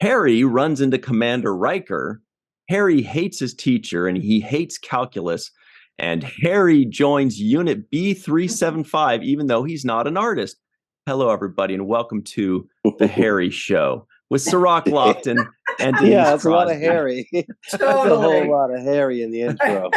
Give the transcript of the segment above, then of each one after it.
Harry runs into Commander Riker. Harry hates his teacher and he hates calculus. And Harry joins Unit B375, even though he's not an artist. Hello, everybody, and welcome to The Harry Show with Cirroc, Lofton, and Denise Yeah, that's Crosby. a lot of Harry. Totally. That's a whole lot of Harry in the intro.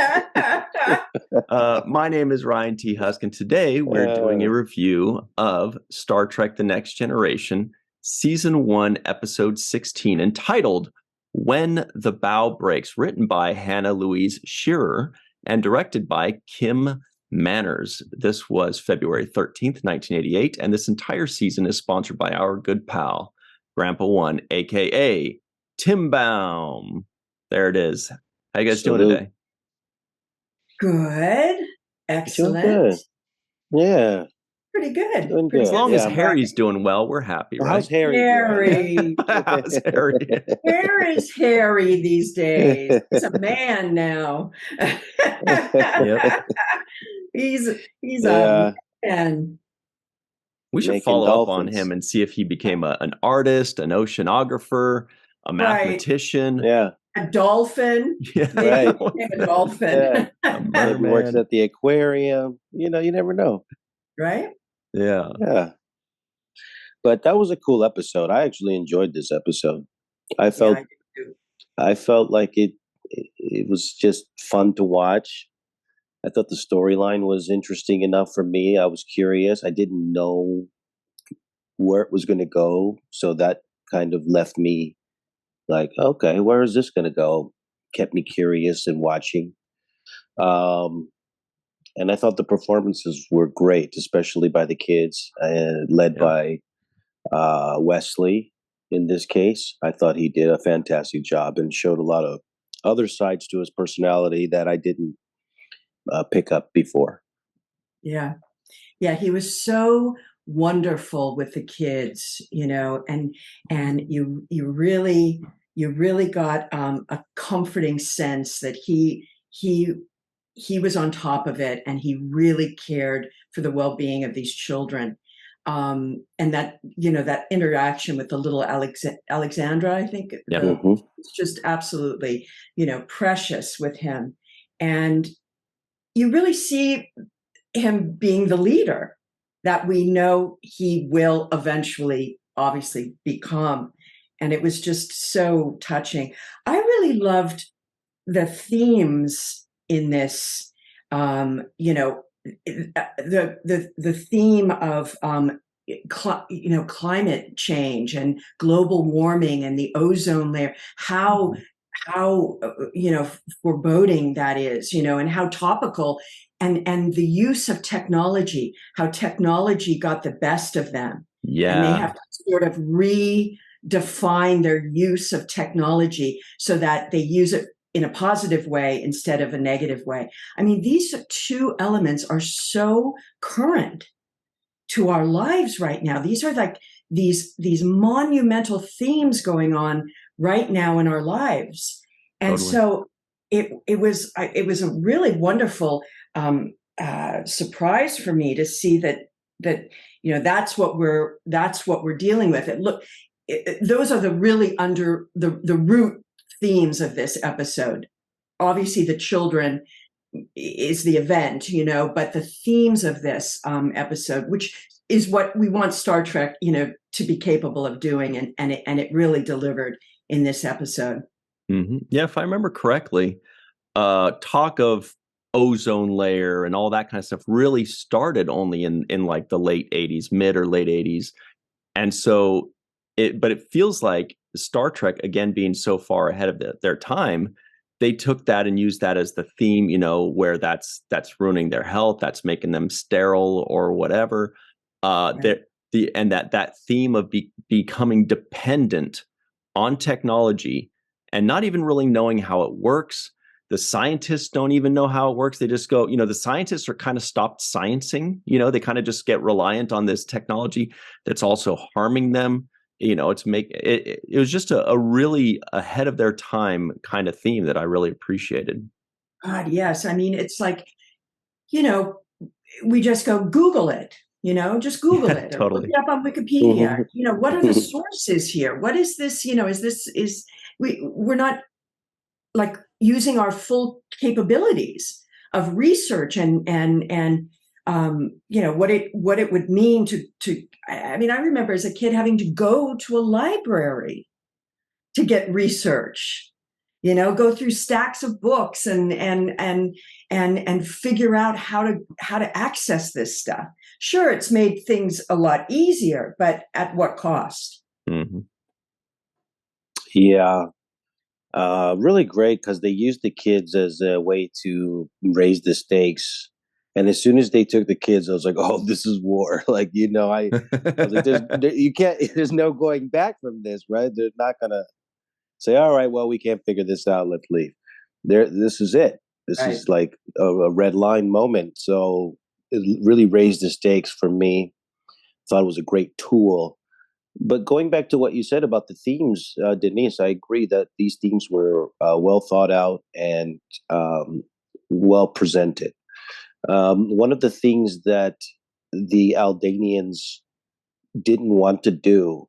My name is Ryan T. Husk, and today we're doing a review of Star Trek The Next Generation, Season 1, Episode 16, entitled When the Bough Breaks, written by Hannah Louise Shearer and directed by Kim Manners. This was February 13th, 1988, and this entire season is sponsored by our good pal, Grandpa One, a.k.a. Tim Baum. There it is. How you guys doing today? Good. Excellent. Good. Yeah. Pretty good. Doing good. As long as Harry's doing well, we're happy, right? How's Harry? Harry. How's Harry? Where is Harry these days? He's a man now. Yep. He's a man. We should follow up on him and see if he became an artist, an oceanographer, a mathematician. Yeah. A dolphin. Yeah. Right. A dolphin. Yeah. He works at the aquarium. You know, you never know. Right? Yeah. Yeah. But that was a cool episode. I actually enjoyed this episode. I felt like it was just fun to watch. I thought the storyline was interesting enough for me. I was curious. I didn't know where it was going to go. So that kind of left me like, okay, where is this going to go? Kept me curious and watching. And I thought the performances were great, especially by the kids, led by Wesley in this case. I thought he did a fantastic job and showed a lot of other sides to his personality that I didn't pick up before. Yeah. Yeah, he was so wonderful with the kids, you know, and you really got a comforting sense that he was on top of it and he really cared for the well-being of these children. And that, you know, that interaction with the little Alexandra, I think, it's just absolutely, you know, precious with him. And you really see him being the leader that we know he will eventually obviously become. And it was just so touching. I really loved the themes in this, you know, the theme of, climate change and global warming and the ozone layer, how foreboding that is, you know, and how topical and the use of technology, how technology got the best of them. Yeah. And they have to sort of redefine their use of technology so that they use it in a positive way instead of a negative way. I mean, these two elements are so current to our lives right now. These are like these monumental themes going on right now in our lives. And so it was a really wonderful surprise for me to see that you know that's what we're dealing with. Those are the really under the root themes of this episode. Obviously, the children is the event, you know, but the themes of this episode, which is what we want Star Trek, you know, to be capable of doing, and it really delivered in this episode. Mm-hmm. Yeah, if I remember correctly, talk of ozone layer and all that kind of stuff really started only in like the late 80s, mid or late 80s. And so but it feels like Star Trek, again, being so far ahead of their time, they took that and used that as the theme, you know, where that's ruining their health, that's making them sterile or whatever. That theme of becoming dependent on technology and not even really knowing how it works. The scientists don't even know how it works. They just go, you know, the scientists are kind of stopped sciencing, you know, they kind of just get reliant on this technology that's also harming them. You know, it was just a really ahead of their time kind of theme that I really appreciated. God, yes. I mean, it's like, you know, we just go Google it. Just Google it or Totally. look it up on Wikipedia. What are the sources here? What is this? We're not like using our full capabilities of research and what it would mean to. I remember as a kid having to go to a library to get research. Go through stacks of books and figure out how to access this stuff. Sure, it's made things a lot easier, but at what cost? Mm-hmm. Yeah. Really great because they used the kids as a way to raise the stakes. And as soon as they took the kids, I was like, "Oh, this is war!" I was like, "There's no going back from this, right? They're not gonna say, all right, well, we can't figure this out. Let's leave." This is it. This is like a red line moment. So it really raised the stakes for me. Thought it was a great tool. But going back to what you said about the themes, Denise, I agree that these themes were well thought out and well presented. One of the things that the Aldanians didn't want to do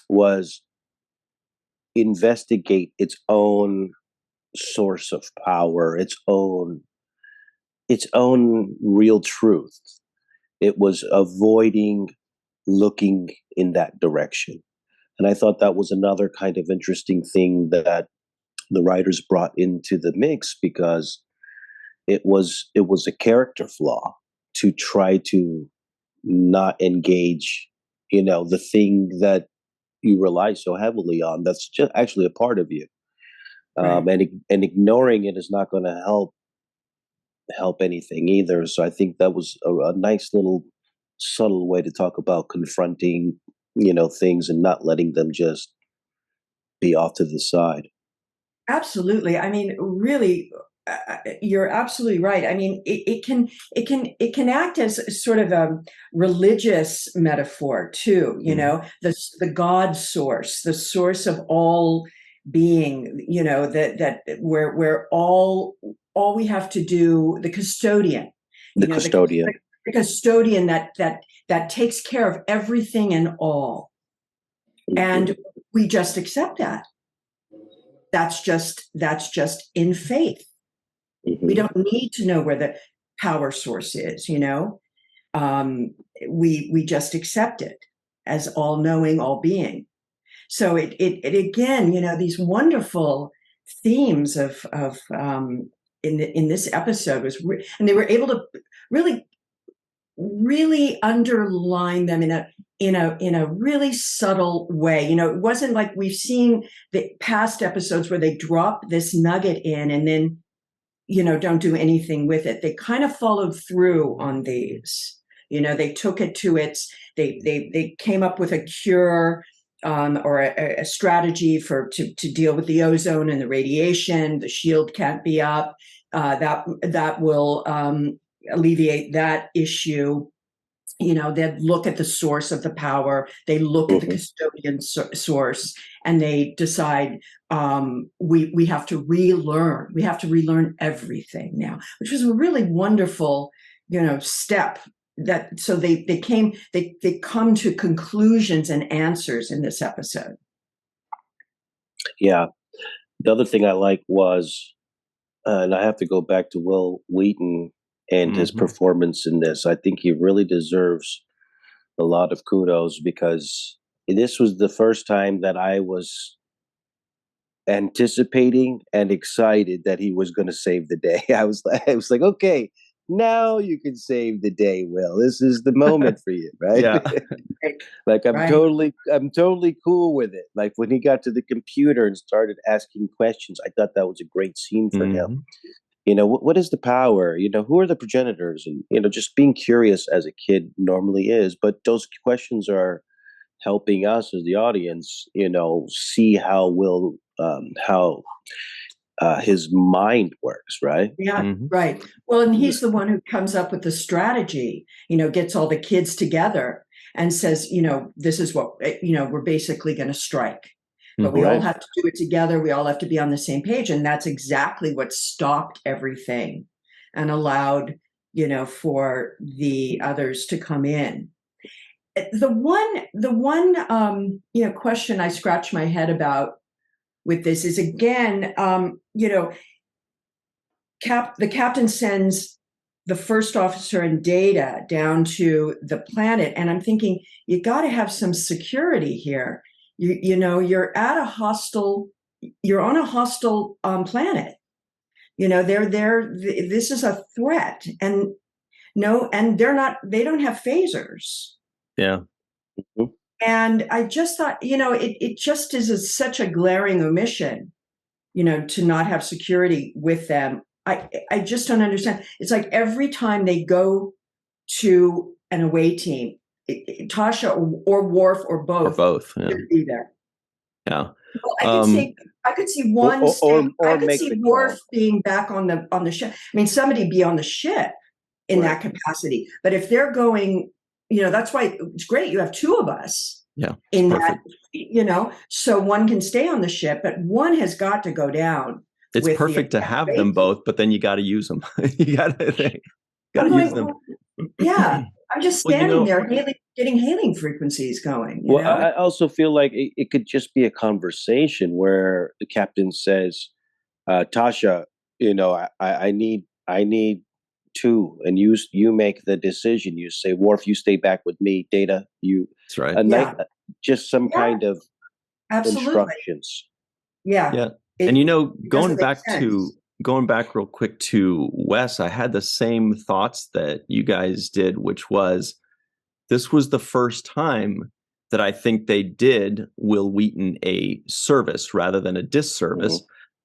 was investigate its own source of power, its own real truth. It was avoiding looking in that direction. And I thought that was another kind of interesting thing that the writers brought into the mix, because it was a character flaw to try to not engage, the thing that you rely so heavily on, that's just actually a part of you. And ignoring it is not going to help anything either. So I think that was a nice little subtle way to talk about confronting, things and not letting them just be off to the side. Absolutely. Really, you're absolutely right. It can act as sort of a religious metaphor too. The God source, the source of all being. That where all we have to do, the custodian. The custodian. The custodian that takes care of everything and all, and we just accept that. That's just in faith. We don't need to know where the power source is, we just accept it as all knowing, all being. So it again, these wonderful themes of in this episode and they were able to really underline them in a really subtle way. It wasn't like we've seen the past episodes where they drop this nugget in and then don't do anything with it. They kind of followed through on these. They took it to they came up with a cure or a strategy to deal with the ozone and the radiation. The shield can't be up. That will alleviate that issue. They look at the source of the power. They look at the custodian source, and they decide we have to relearn. We have to relearn everything now, which was a really wonderful, step. So they come to conclusions and answers in this episode. Yeah, the other thing I like was, and I have to go back to Wheaton and his performance in this. I think he really deserves a lot of kudos, because this was the first time that I was anticipating and excited that he was going to save the day. I was like, okay, now you can save the day, Will. This is the moment for you, right? Yeah. Like I'm totally cool with it. Like when he got to the computer and started asking questions, I thought that was a great scene for him. What is the power? Who are the progenitors? And, just being curious as a kid normally is. But those questions are helping us as the audience, see how his mind works, right? Yeah, right. Well, and he's the one who comes up with the strategy, gets all the kids together and says, this is what, we're basically going to strike. But we all have to do it together. We all have to be on the same page. And that's exactly what stopped everything and allowed, for the others to come in. the one question I scratch my head about with this is, again, the captain sends the first officer and Data down to the planet, and I'm thinking, you got to have some security here. You're on a hostile planet. This is a threat, and they don't have phasers. Yeah. And I just thought, it just is such a glaring omission, to not have security with them. I just don't understand. It's like every time they go to an away team, Tasha or Worf or both, should be there. Yeah. Well, I could see one. I could see Worf being back on the ship. I mean, somebody be on the ship in that capacity. But if they're going, that's why it's great. You have two of us. Yeah. In perfect. That, so one can stay on the ship, but one has got to go down. It's perfect to have them both, but then you got to use them. You got to use them. Yeah. I'm just standing there getting hailing frequencies going. I also feel like it could just be a conversation where the captain says, Tasha, I need two, and you make the decision. You say, Worf, you stay back with me. Data, you. That's right. Just some kind of instructions. Yeah. Yeah. And going back real quick to Wes, I had the same thoughts that you guys did, which was, this was the first time that I think they did Wil Wheaton a service rather than a disservice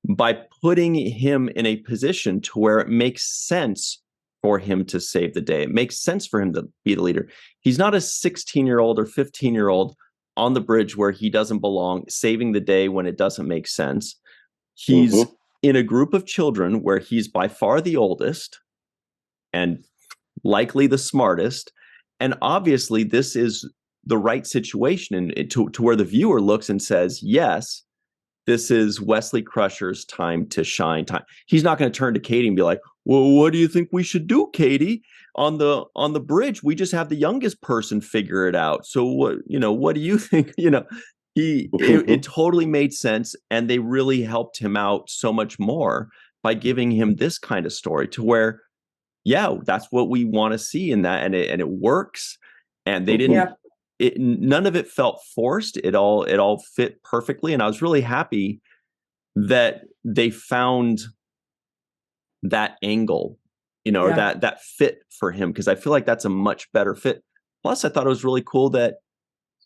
by putting him in a position to where it makes sense for him to save the day. It makes sense for him to be the leader. He's not a 16-year-old or 15-year-old on the bridge where he doesn't belong, saving the day when it doesn't make sense. He's in a group of children where he's by far the oldest and likely the smartest. And obviously this is the right situation to where the viewer looks and says, yes, this is Wesley Crusher's time to shine. He's not going to turn to Katie and be like, well, what do you think we should do, Katie? On the bridge, we just have the youngest person figure it out. So what do you think? It totally made sense, and they really helped him out so much more by giving him this kind of story to where, yeah, that's what we want to see in that, and it works. And they didn't. None of it felt forced. It all fit perfectly, and I was really happy that they found that angle, or that fit for him, because I feel like that's a much better fit. Plus, I thought it was really cool that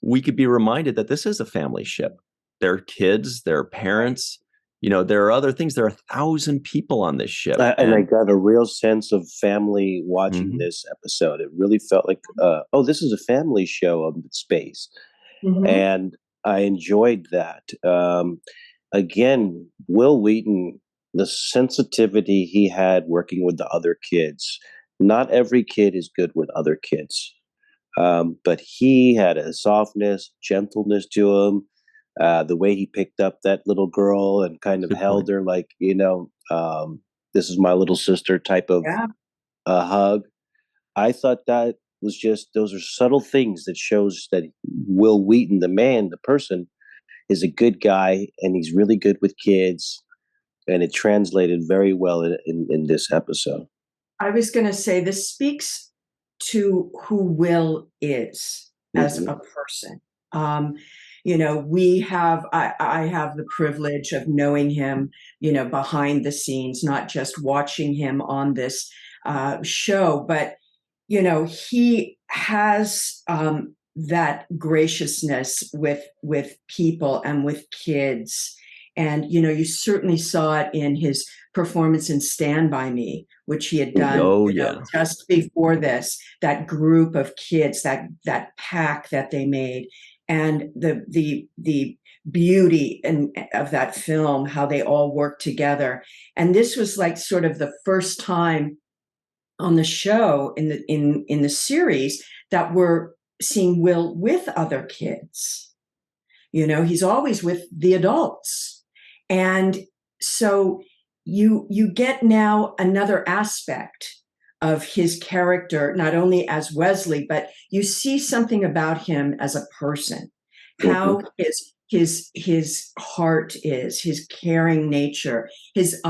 we could be reminded that this is a family ship. There are kids, there are parents, there are other things. There are 1,000 people on this ship. And I got a real sense of family watching this episode. It really felt like, this is a family show of space. And I enjoyed that. Again, Wil Wheaton, the sensitivity he had working with the other kids. Not every kid is good with other kids. But he had a softness, gentleness to him. The way he picked up that little girl and kind of held her like, this is my little sister type of hug. I thought that was those are subtle things that shows that Wil Wheaton, the man, the person, is a good guy, and he's really good with kids. And it translated very well in this episode. I was going to say, this speaks to who Will is as a person. I have the privilege of knowing him, behind the scenes, not just watching him on this show, but, he has that graciousness with people and with kids. And, you certainly saw it in his performance in Stand By Me, which he had done just before this, that group of kids, that pack that they made, and the beauty of that film, how they all worked together. And this was like sort of the first time on the show in the series that we're seeing Will with other kids. He's always with the adults. And so you get now another aspect his character, not only as Wesley, but you see something about him as a person, how his heart is, his caring nature, his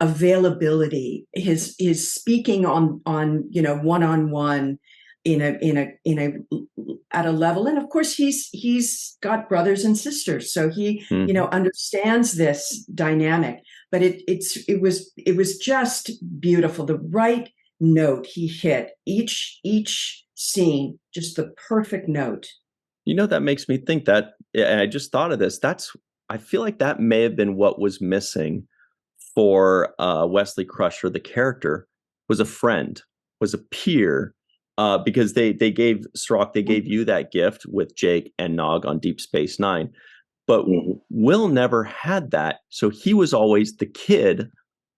availability, his speaking on one-on-one in a at a level. And of course he's got brothers and sisters, so he understands this dynamic. But it was just beautiful, the right note he hit, each scene, just the perfect note. That makes me think that, and I just thought of this, I feel like that may have been what was missing for Wesley Crusher, the character, was a friend, was a peer, because they gave Cirroc, they gave you that gift with Jake and Nog on Deep Space Nine, but Will never had that, so he was always the kid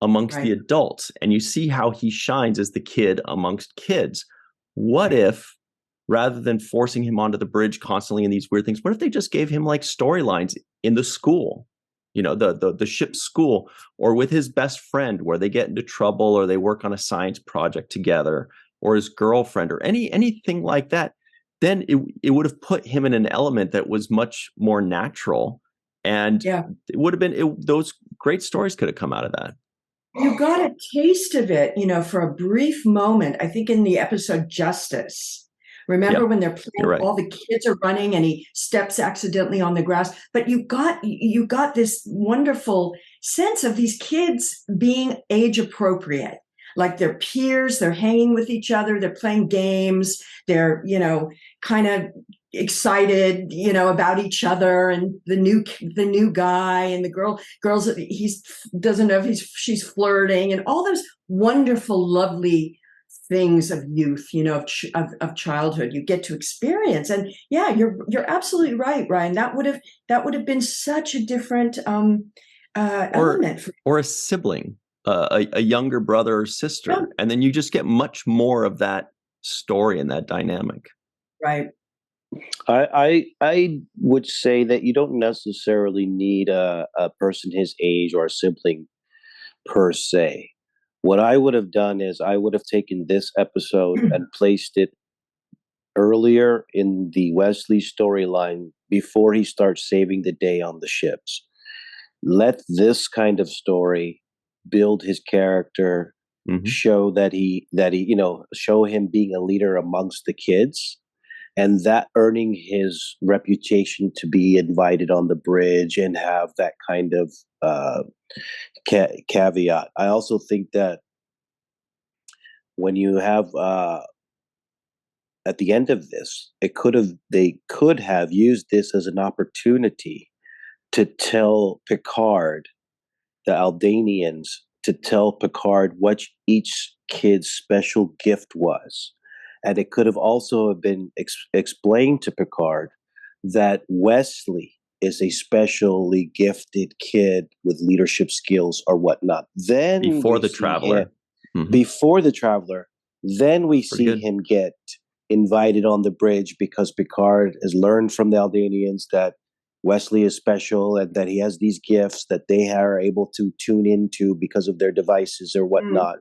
amongst the adults, and you see how he shines as the kid amongst kids. What if, rather than forcing him onto the bridge constantly in these weird things, what if they just gave him like storylines in the school, the ship's school, or with his best friend, where they get into trouble or they work on a science project together, or his girlfriend, or anything like that? Then it would have put him in an element that was much more natural, and it would have been those great stories could have come out of that. You got a taste of it, for a brief moment, I think in the episode Justice. Remember when they're playing, all the kids are running and he steps accidentally on the grass, but you got this wonderful sense of these kids being age appropriate, like they're peers, they're hanging with each other, they're playing games, they're, kind of excited, about each other, and the new guy and the girls he doesn't know if she's flirting, and all those wonderful, lovely things of youth, of childhood you get to experience. And you're absolutely right, Ryan. That would have been such a different element. Or a sibling, a younger brother or sister, and then you just get much more of that story and that dynamic. Right. I would say that you don't necessarily need a person his age or a sibling per se. What I would have done is I would have taken this episode and placed it earlier in the Wesley storyline before he starts saving the day on the ships. Let this kind of story build his character, show that he show him being a leader amongst the kids, and that earning his reputation to be invited on the bridge and have that kind of caveat. I also think that when you have at the end of this, they could have used this as an opportunity to tell Picard, the Aldanians, to tell Picard what each kid's special gift was. And it could have also been explained to Picard that Wesley is a specially gifted kid with leadership skills or whatnot. Then before the Traveler. Before the Traveler, then we see him get invited on the bridge because Picard has learned from the Aldanians that Wesley is special and that he has these gifts that they are able to tune into because of their devices or whatnot.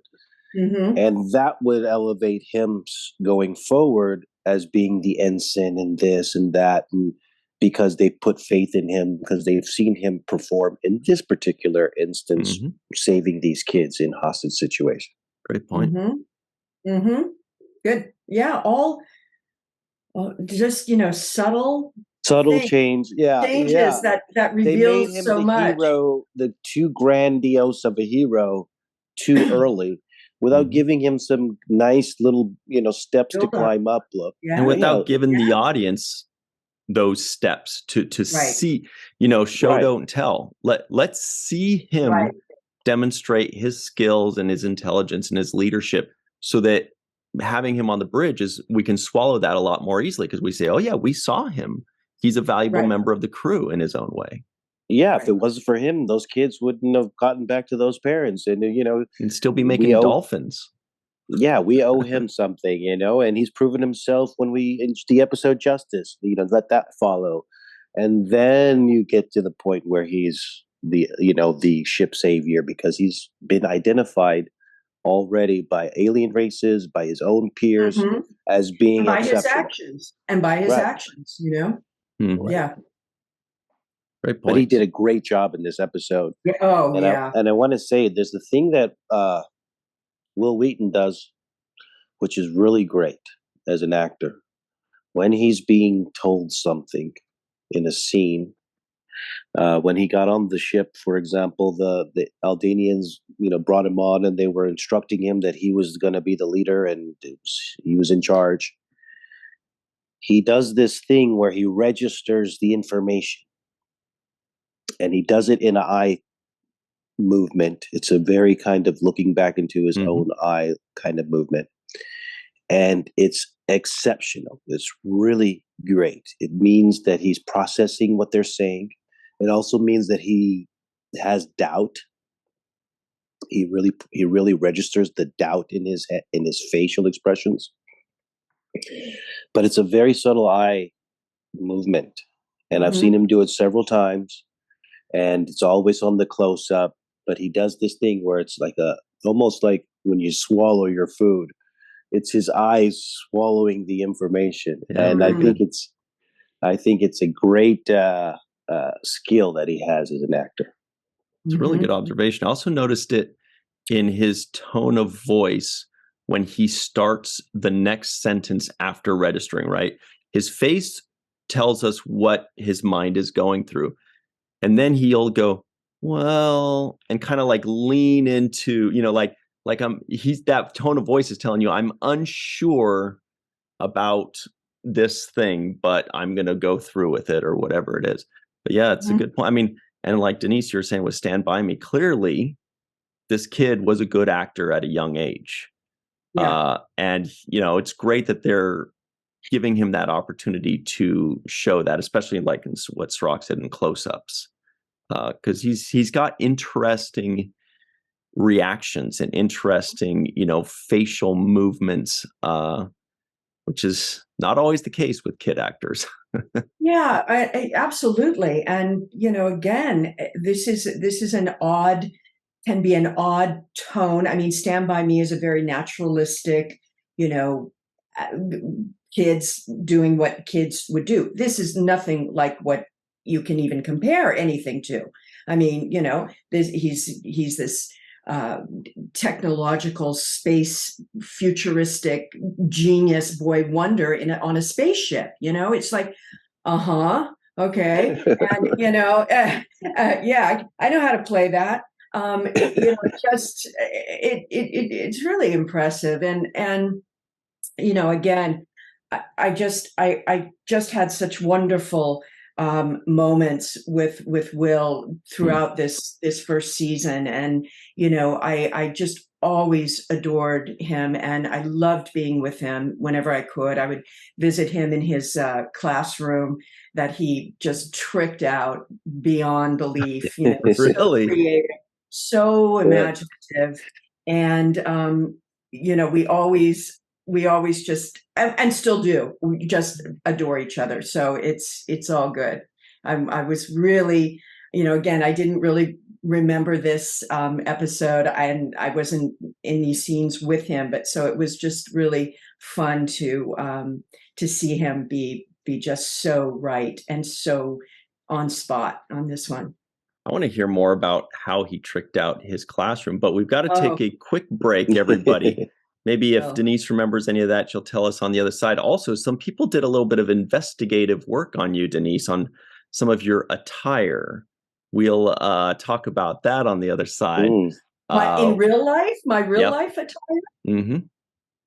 And that would elevate him going forward as being the ensign and this and that, and because they put faith in him, because they've seen him perform in this particular instance, saving these kids in hostage situation. Great point. Good. Yeah. All just, subtle change. Changes that reveals they made him so much. Hero, the too grandiose of a hero too early, without giving him some nice little, steps to climb up. Look, and without giving the audience those steps to see, show don't tell. Let's see him demonstrate his skills and his intelligence and his leadership, so that having him on the bridge we can swallow that a lot more easily, because we say, oh yeah, we saw him. He's a valuable member of the crew in his own way. Yeah, if it wasn't for him, those kids wouldn't have gotten back to those parents, and and still be making dolphins. Yeah, we owe him something, and he's proven himself when in the episode Justice. Let that follow, and then you get to the point where he's the ship savior, because he's been identified already by alien races, by his own peers, as being and by exceptional. his actions. And by his actions, you know? Mm-hmm. Yeah. Great point. But he did a great job in this episode. Yeah. Oh, And I want to say there's the thing that Wil Wheaton does, which is really great as an actor. When he's being told something in a scene, when he got on the ship, for example, the Aldanians, brought him on and they were instructing him that he was going to be the leader and he was in charge. He does this thing where he registers the information, and he does it in an eye movement. It's a very kind of looking back into his own eye kind of movement. And it's exceptional. It's really great. It means that he's processing what they're saying. It also means that he has doubt. He really registers the doubt in his head, in his facial expressions. But it's a very subtle eye movement, and I've seen him do it several times. And it's always on the close up. But he does this thing where it's like almost like when you swallow your food. It's his eyes swallowing the information, and I think it's a great skill that he has as an actor. It's a really good observation. I also noticed it in his tone of voice when he starts the next sentence after registering, right? His face tells us what his mind is going through. And then he'll go, well, and kind of like lean into, he's that tone of voice is telling you, I'm unsure about this thing, but I'm going to go through with it or whatever it is. But yeah, it's a good point. I mean, and like Denise, you were saying with Stand By Me, clearly this kid was a good actor at a young age. Yeah. And, it's great that they're giving him that opportunity to show that, especially like in what Cirroc said in close-ups. Because he's got interesting reactions and interesting, facial movements, which is not always the case with kid actors. Yeah, I absolutely. And, again, this is can be an odd tone. I mean, Stand By Me is a very naturalistic, kids doing what kids would do. This is nothing like what you can even compare anything to. I mean, he's this technological space futuristic genius boy wonder on a spaceship. It's like, okay, and yeah, I know how to play that. It's really impressive, and again, I just had such wonderful moments with Will throughout this first season, and I just always adored him, and I loved being with him whenever I could. I would visit him in his classroom that he just tricked out beyond belief. Really? So creative, so imaginative, and we always just and still do. We just adore each other. So it's all good. I was really, again, I didn't really remember this episode, and I wasn't in these scenes with him, but so it was just really fun to see him be just so right and so on spot on this one. I want to hear more about how he tricked out his classroom, but we've got to take a quick break, everybody. Maybe if Denise remembers any of that, she'll tell us on the other side. Also, some people did a little bit of investigative work on you, Denise, on some of your attire. We'll talk about that on the other side. In real life? My real life attire? Mm-hmm.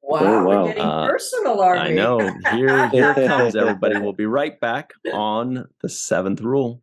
Wow, we're getting personal, are we? I know. Here it comes, everybody. We'll be right back on The Seventh Rule.